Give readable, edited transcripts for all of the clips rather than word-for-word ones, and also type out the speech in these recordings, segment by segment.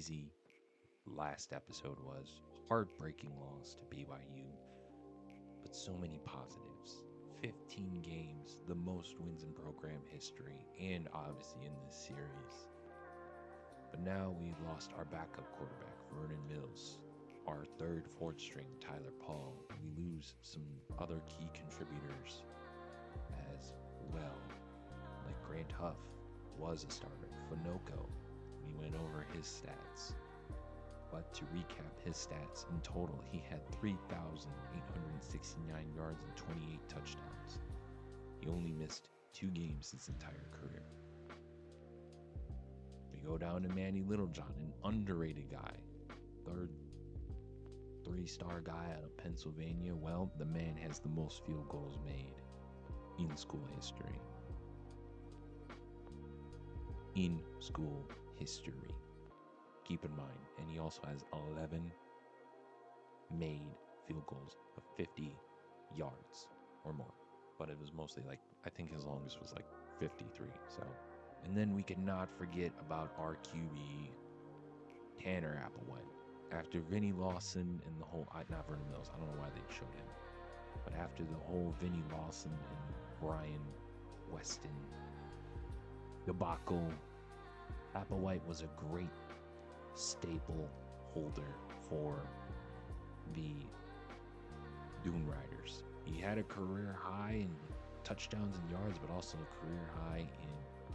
crazy last episode was. Heartbreaking loss to BYU, but so many positives. 15 games, the most wins in program history, and obviously in this series. But now we lost our backup quarterback, Vernon Mills, our third, fourth string, Tyler Paul. We lose some other key contributors as well, like Grant Huff was a starter. Fanoco, we went over his stats. But to recap his stats, in total, he had 3,869 yards and 28 touchdowns. He only missed 2 games his entire career. We go down to Manny Littlejohn, an underrated guy. Third 3-star guy out of Pennsylvania. Well, the man has the most field goals made in school history. In school history. Keep in mind, and he also has 11 made field goals of 50 yards or more. But it was mostly like, I think his longest was like 53. So, and then we cannot forget about our QB, Tanner Applewhite. After Vinny Lawson and the whole, not Vernon Mills, I don't know why they showed him, but after the whole Vinny Lawson and Brian Weston debacle, Applewhite was a great staple holder for the Dune Riders. He had a career high in touchdowns and yards, but also a career high in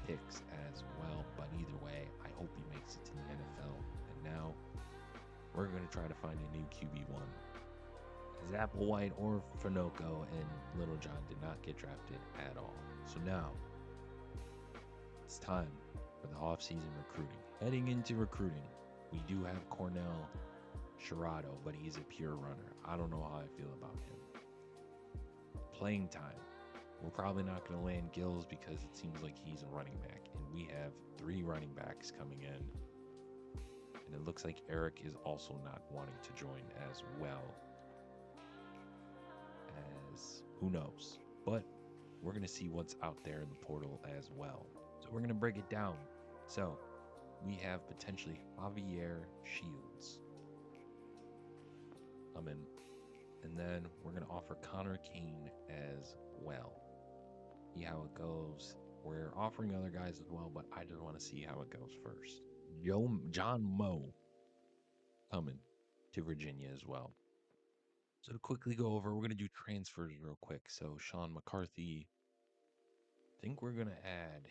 picks as well. But either way, I hope he makes it to the NFL. And now we're going to try to find a new QB1. As Applewhite or Fanoco and Littlejohn did not get drafted at all. So now it's time for the offseason recruiting. Heading into recruiting, we do have Cornell Sherrado, but he's a pure runner. I don't know how I feel about him. Playing time. We're probably not going to land Gills because it seems like he's a running back. And we have 3 running backs coming in. And it looks like Eric is also not wanting to join as well. As who knows. But we're going to see what's out there in the portal as well. So we're going to break it down. So we have potentially Javier Shields coming. And then we're going to offer Connor Kane as well. See how it goes. We're offering other guys as well, but I just want to see how it goes first. John Moe coming to Virginia as well. So to quickly go over, we're going to do transfers real quick. So Sean McCarthy, I think we're going to add...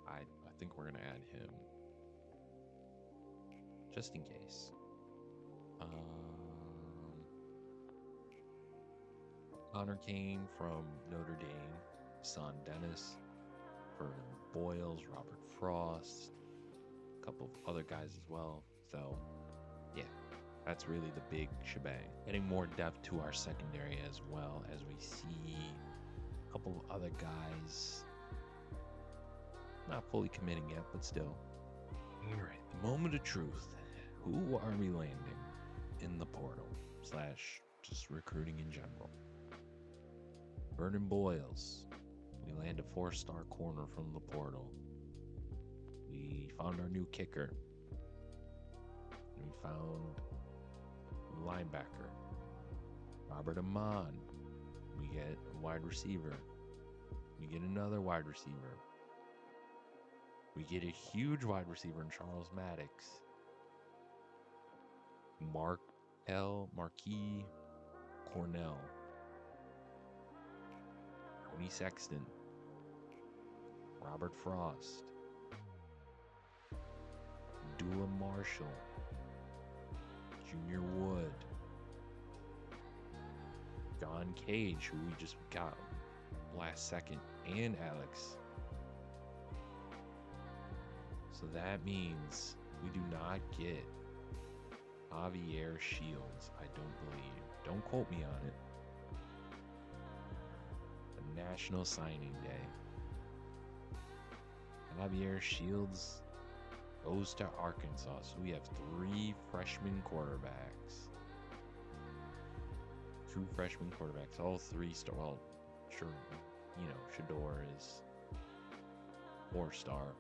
I think we're going to add him. Just in case. Connor Kane from Notre Dame, Son Dennis, Vernon Boyles, Robert Frost, a couple of other guys as well. So, yeah, that's really the big shebang. Getting more depth to our secondary as well, as we see a couple of other guys not fully committing yet, but still. All right, the moment of truth. Who are we landing in the portal / just recruiting in general? Vernon Boyles. We land a 4-star corner from the portal. We found our new kicker. We found a linebacker, Robert Amon. We get a wide receiver. We get another wide receiver. We get a huge wide receiver in Charles Maddox. Marquis Cornell. Tony Sexton. Robert Frost. Dula Marshall. Junior Wood. John Cage, who we just got last second, and Alex. So that means we do not get Javier Shields, I don't believe. Don't quote me on it. The National Signing Day. Javier Shields goes to Arkansas. So we have 3 freshman quarterbacks. 2 freshman quarterbacks. All 3-star. Well, sure, you know, Shador is 4-star.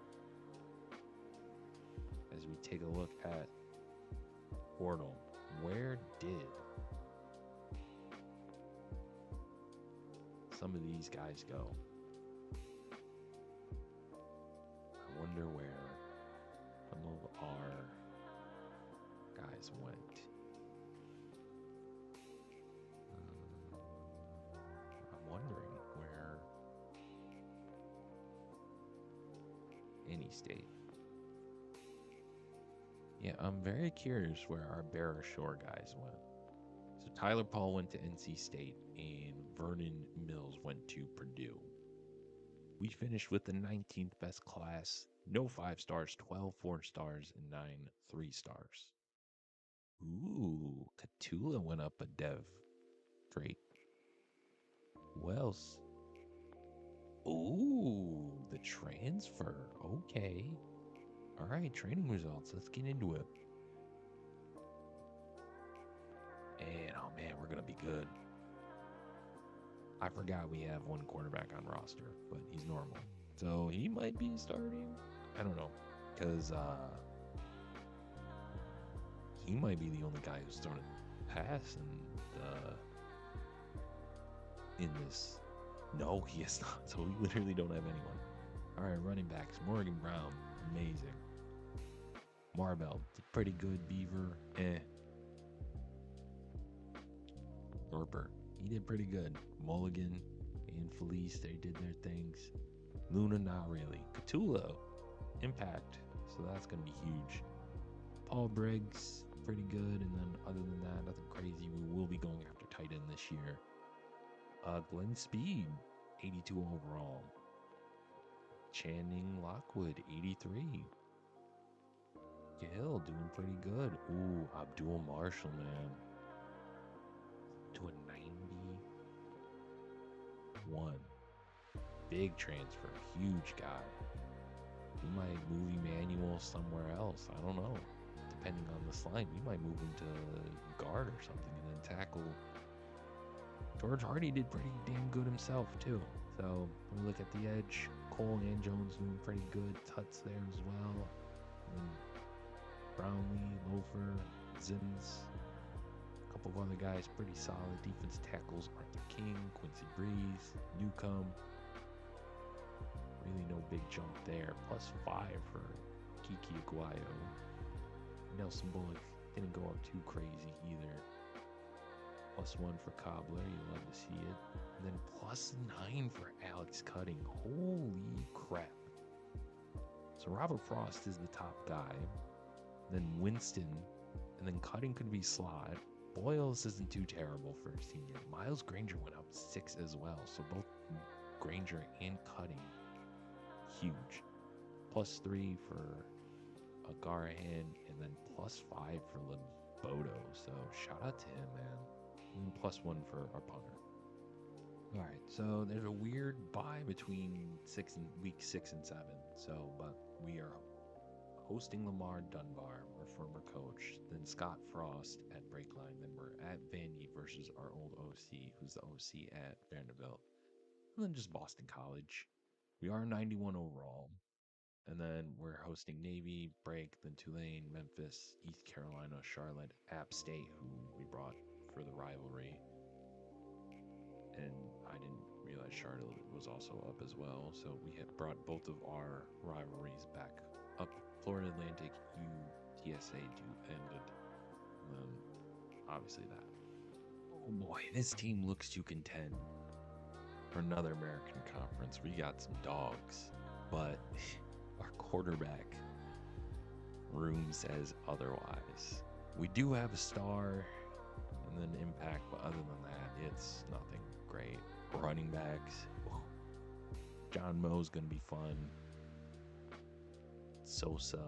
as we take a look at portal. Where did some of these guys go? I wonder where some of our guys went. I'm wondering where any state. Yeah, I'm very curious where our Bearer Shore guys went. So Tyler Paul went to NC State and Vernon Mills went to Purdue. We finished with the 19th best class. No 5 stars, 12 4 stars, and 9 3 stars. Ooh, Catula went up a dev. Great. Who else? Ooh, the transfer. Okay. All right, training results. Let's get into it. And, oh man, we're going to be good. I forgot we have one quarterback on roster, but he's normal. So he might be starting. I don't know. Because he might be the only guy who's thrown a pass in this. No, he is not. So we literally don't have anyone. All right, running backs. Morgan Brown, amazing. Marvell, pretty good. Beaver, Orper, he did pretty good. Mulligan and Felice, they did their things. Luna, not really. Catula, impact. So that's going to be huge. Paul Briggs, pretty good. And then other than that, nothing crazy. We will be going after tight end this year. Glenn Speed, 82 overall. Channing Lockwood, 83. Gill, doing pretty good. Ooh, Abdul Marshall, man. To a 91. Big transfer, huge guy. We might move Emmanuel somewhere else. I don't know. Depending on this line, we might move him to guard or something and then tackle. George Hardy did pretty damn good himself, too. So, when we look at the edge, Cole and Jones doing pretty good. Tuts there as well. And Brownlee, Loafer, Zims. A couple of other guys pretty solid. Defense tackles, Arthur King, Quincy Breeze, Newcomb. Really no big jump there. +5 for Kiki Aguayo. Nelson Bullock didn't go up too crazy either. +1 for Cobbler. You love to see it. And then +9 for Alex Cutting. Holy crap. So Robert Frost is the top guy. Then Winston. And then Cutting could be slot. Boyles isn't too terrible for a senior. Miles Granger went up 6 as well. So both Granger and Cutting, huge. +3 for Agarahan, and then +5 for Limbodo. So shout out to him, man. And +1 for our punter. All right, so there's a weird bye between week 6 and 7. So, but we are hosting Lamar Dunbar, our former coach, then Scott Frost at Breakline, then we're at Vandy versus our old OC, who's the OC at Vanderbilt, and then just Boston College. We are 91 overall, and then we're hosting Navy, Break, then Tulane, Memphis, East Carolina, Charlotte, App State, who we brought for the rivalry, and I didn't realize Charlotte was also up as well, so we had brought both of our rivalries back up. Florida Atlantic, UTSA ended. And then obviously that. Oh boy, this team looks to contend for another American Conference. We got some dogs, but our quarterback room says otherwise. We do have a star and then impact, but other than that, it's nothing great. Running backs, John Moe's gonna be fun. Sosa,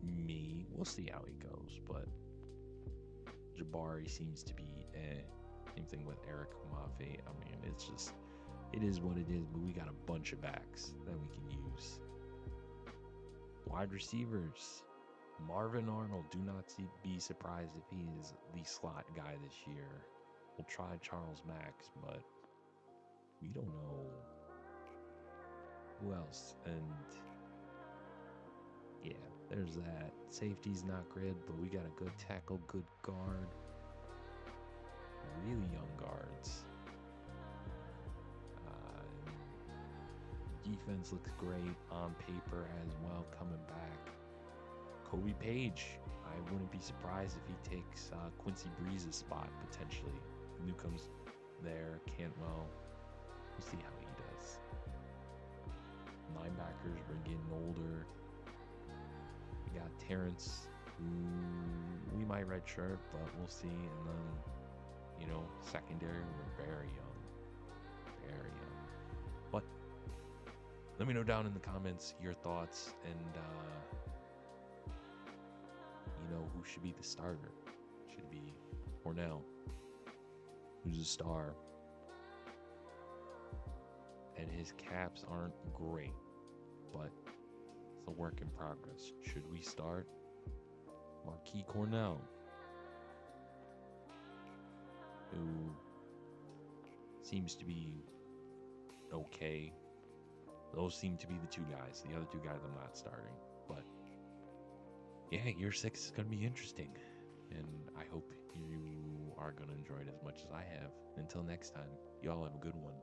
me, we'll see how he goes, but Jabari seems to be Same thing with Eric Mafe. I mean, it is what it is, but we got a bunch of backs that we can use. Wide receivers, Marvin Arnold, do not be surprised if he is the slot guy this year. We'll try Charles Max, but we don't know who else. And Yeah, there's that. Safety's not great, but we got a good tackle, good guard. Really young guards. Defense looks great on paper as well, coming back. Kobe Page, I wouldn't be surprised if he takes Quincy Breeze's spot, potentially. Newcomb's there, Cantwell. We'll see how he does. Linebackers, we're getting older. We got Terrence, who we might redshirt, but we'll see. And then, secondary, we're very young. Very young. But let me know down in the comments your thoughts and, who should be the starter. Should it be Cornell, who's a star, and his caps aren't great, but it's a work in progress. Should we start Marquis Cornell, who seems to be okay? Those seem to be the two guys. The other two guys I'm not starting. But yeah, year 6 is going to be interesting. And I hope you are going to enjoy it as much as I have. Until next time, y'all have a good one.